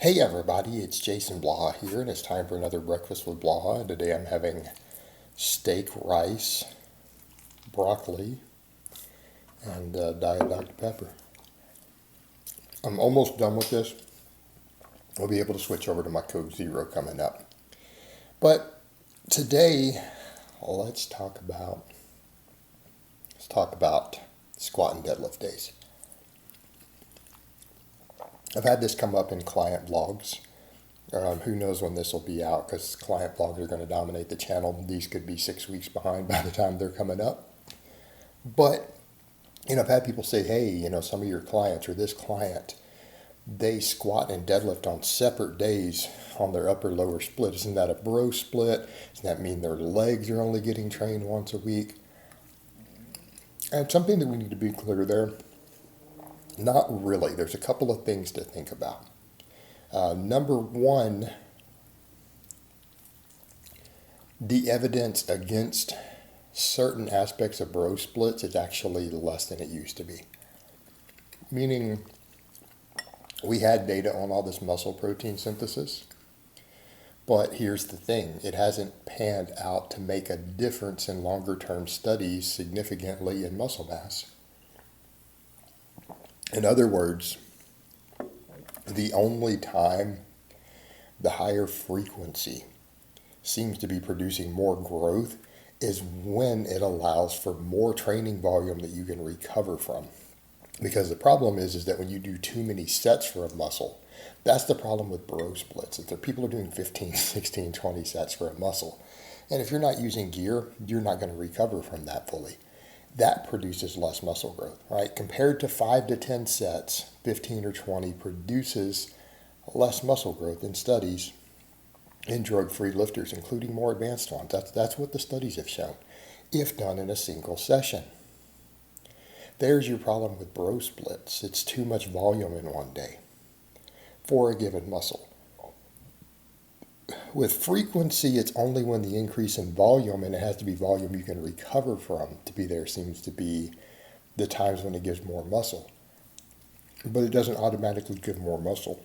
Hey everybody, it's Jason Blaha here, and it's time for another breakfast with Blaha. And today I'm having steak, rice, broccoli, and Diet Dr. Pepper. I'm almost done with this. I'll be able to switch over to my Coke Zero coming up. But today, let's talk about squat and deadlift days. I've had this come up in client vlogs. Who knows when this will be out, because client vlogs are going to dominate the channel. These could be 6 weeks behind by the time they're coming up. But, I've had people say, hey, some of your clients or this client, they squat and deadlift on separate days on their upper lower split. Isn't that a bro split? Does that mean their legs are only getting trained once a week? And something that we need to be clear there, not really. There's a couple of things to think about. Number one, the evidence against certain aspects of bro splits is actually less than it used to be. Meaning, we had data on all this muscle protein synthesis, but here's the thing, it hasn't panned out to make a difference in longer term studies significantly in muscle mass. In other words, the only time the higher frequency seems to be producing more growth is when it allows for more training volume that you can recover from. Because the problem is that when you do too many sets for a muscle, that's the problem with bro splits. If the people are doing 15, 16, 20 sets for a muscle, and if you're not using gear, you're not going to recover from that fully. That produces less muscle growth, right? Compared to 5 to 10 sets, 15 or 20 produces less muscle growth in studies in drug-free lifters, including more advanced ones. That's what the studies have shown, if done in a single session. There's your problem with bro splits. It's too much volume in one day for a given muscle. With frequency, it's only when the increase in volume, and it has to be volume you can recover from to be there, seems to be the times when it gives more muscle. But it doesn't automatically give more muscle.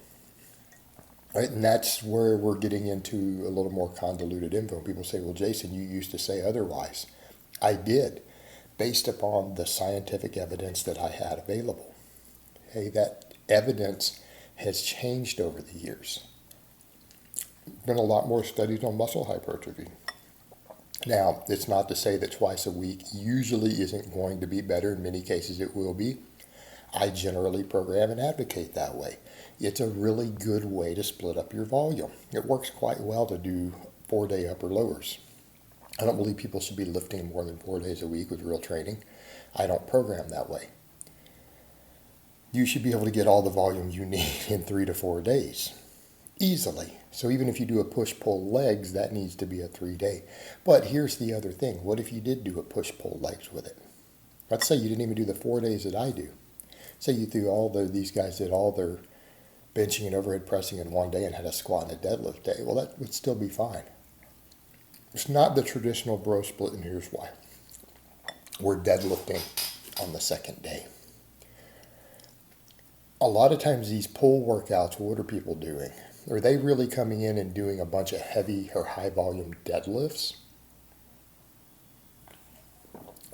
Right? And that's where we're getting into a little more convoluted info. People say, well, Jason, you used to say otherwise. I did, based upon the scientific evidence that I had available. Hey, that evidence has changed over the years. Been a lot more studies on muscle hypertrophy. Now, it's not to say that twice a week usually isn't going to be better. In many cases, it will be. I generally program and advocate that way. It's a really good way to split up your volume. It works quite well to do 4-day upper lowers. I don't believe people should be lifting more than 4 days a week with real training. I don't program that way. You should be able to get all the volume you need in 3 to 4 days. Easily. So even if you do a push-pull legs, that needs to be a 3-day. But here's the other thing. What if you did do a push-pull legs with it? Let's say you didn't even do the 4 days that I do. Say you threw these guys did all their benching and overhead pressing in one day and had a squat and a deadlift day. Well, that would still be fine. It's not the traditional bro split, and here's why. We're deadlifting on the second day. A lot of times these pull workouts, what are people doing? Are they really coming in and doing a bunch of heavy or high volume deadlifts?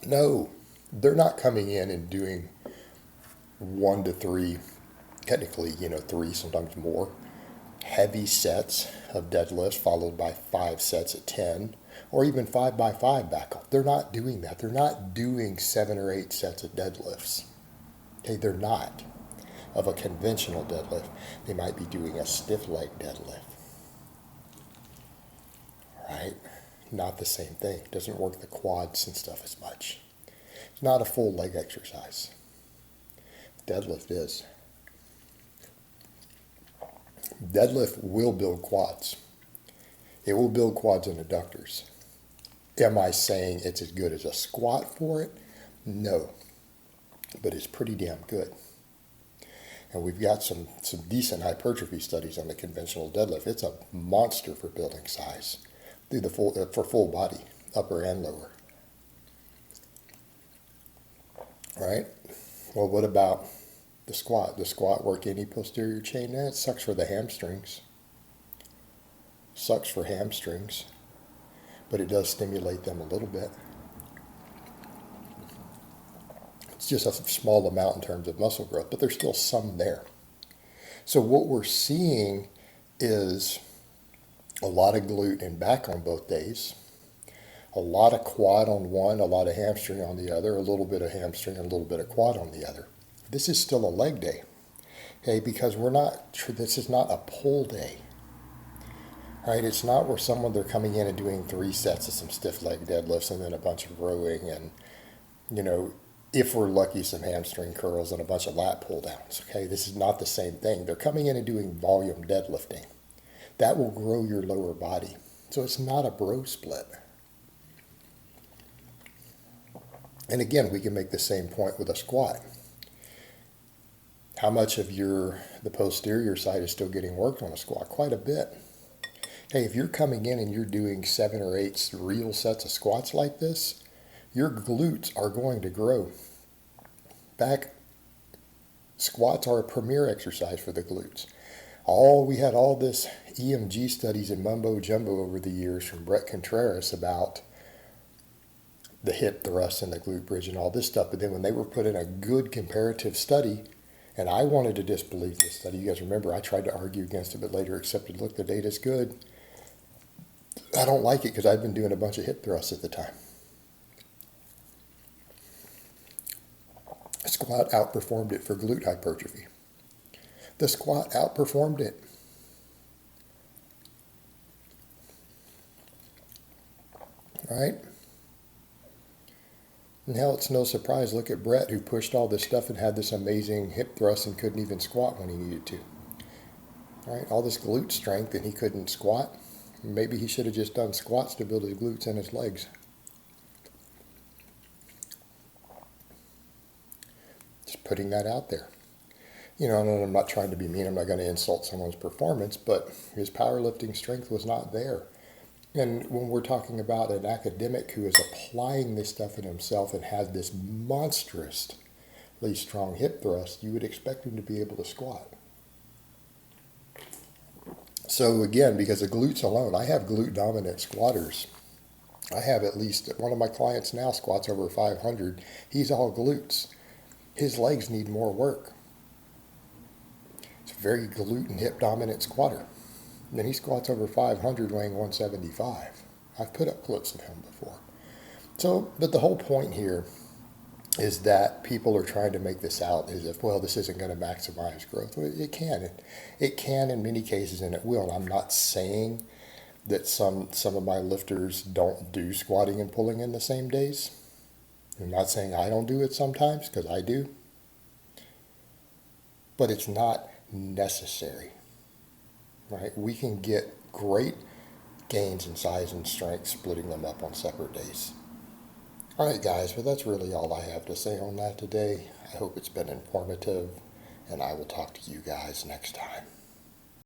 No, they're not coming in and doing 1 to 3, technically, 3, sometimes more, heavy sets of deadlifts followed by 5 sets at 10, or even 5 by 5 back up. They're not doing that. They're not doing 7 or 8 sets of deadlifts. Okay, they're not. Of a conventional deadlift, they might be doing a stiff leg deadlift. Right? Not the same thing. Doesn't work the quads and stuff as much. It's not a full leg exercise. Deadlift is. Deadlift will build quads. It will build quads and adductors. Am I saying it's as good as a squat for it? No. But it's pretty damn good. And we've got some decent hypertrophy studies on the conventional deadlift. It's a monster for building size through the for full body, upper and lower. Right? Well, what about the squat. The squat work any posterior chain. It sucks for the hamstrings. Sucks for hamstrings, but it does stimulate them a little bit. It's just a small amount in terms of muscle growth, but there's still some there. So what we're seeing is a lot of glute and back on both days, a lot of quad on one, a lot of hamstring on the other, a little bit of hamstring and a little bit of quad on the other. This is still a leg day, okay, because this is not a pull day. Right, it's not where they're coming in and doing 3 sets of some stiff leg deadlifts and then a bunch of rowing and, if we're lucky, some hamstring curls and a bunch of lat pull downs. Okay, this is not the same thing. They're coming in and doing volume deadlifting. That will grow your lower body. So it's not a bro split. And again, we can make the same point with a squat. How much of the posterior side is still getting worked on a squat? Quite a bit. Hey, if you're coming in and you're doing 7 or 8 real sets of squats like this, your glutes are going to grow. Back squats are a premier exercise for the glutes. We had all this EMG studies and mumbo jumbo over the years from Brett Contreras about the hip thrust and the glute bridge and all this stuff. But then when they were put in a good comparative study, and I wanted to disbelieve this study. You guys remember I tried to argue against it, but later accepted, look, the data's good. I don't like it because I've been doing a bunch of hip thrusts at the time. Squat outperformed it for glute hypertrophy. The squat outperformed it. Right? Now it's no surprise. Look at Brett, who pushed all this stuff and had this amazing hip thrust and couldn't even squat when he needed to. Right? All this glute strength and he couldn't squat. Maybe he should have just done squats to build his glutes and his legs. Just putting that out there. And I'm not trying to be mean. I'm not going to insult someone's performance, but his powerlifting strength was not there. And when we're talking about an academic who is applying this stuff in himself and has this monstrously strong hip thrust, you would expect him to be able to squat. So again, because of glutes alone, I have glute dominant squatters. I have at least one of my clients now squats over 500. He's all glutes. His legs need more work. It's a very glute and hip dominant squatter. And then he squats over 500 weighing 175. I've put up clips of him before. So, but the whole point here is that people are trying to make this out as if, well, this isn't going to maximize growth. Well, it can. It can in many cases, and it will. And I'm not saying that some of my lifters don't do squatting and pulling in the same days. I'm not saying I don't do it sometimes, because I do. But it's not necessary. Right? We can get great gains in size and strength splitting them up on separate days. All right, guys, well, that's really all I have to say on that today. I hope it's been informative, and I will talk to you guys next time.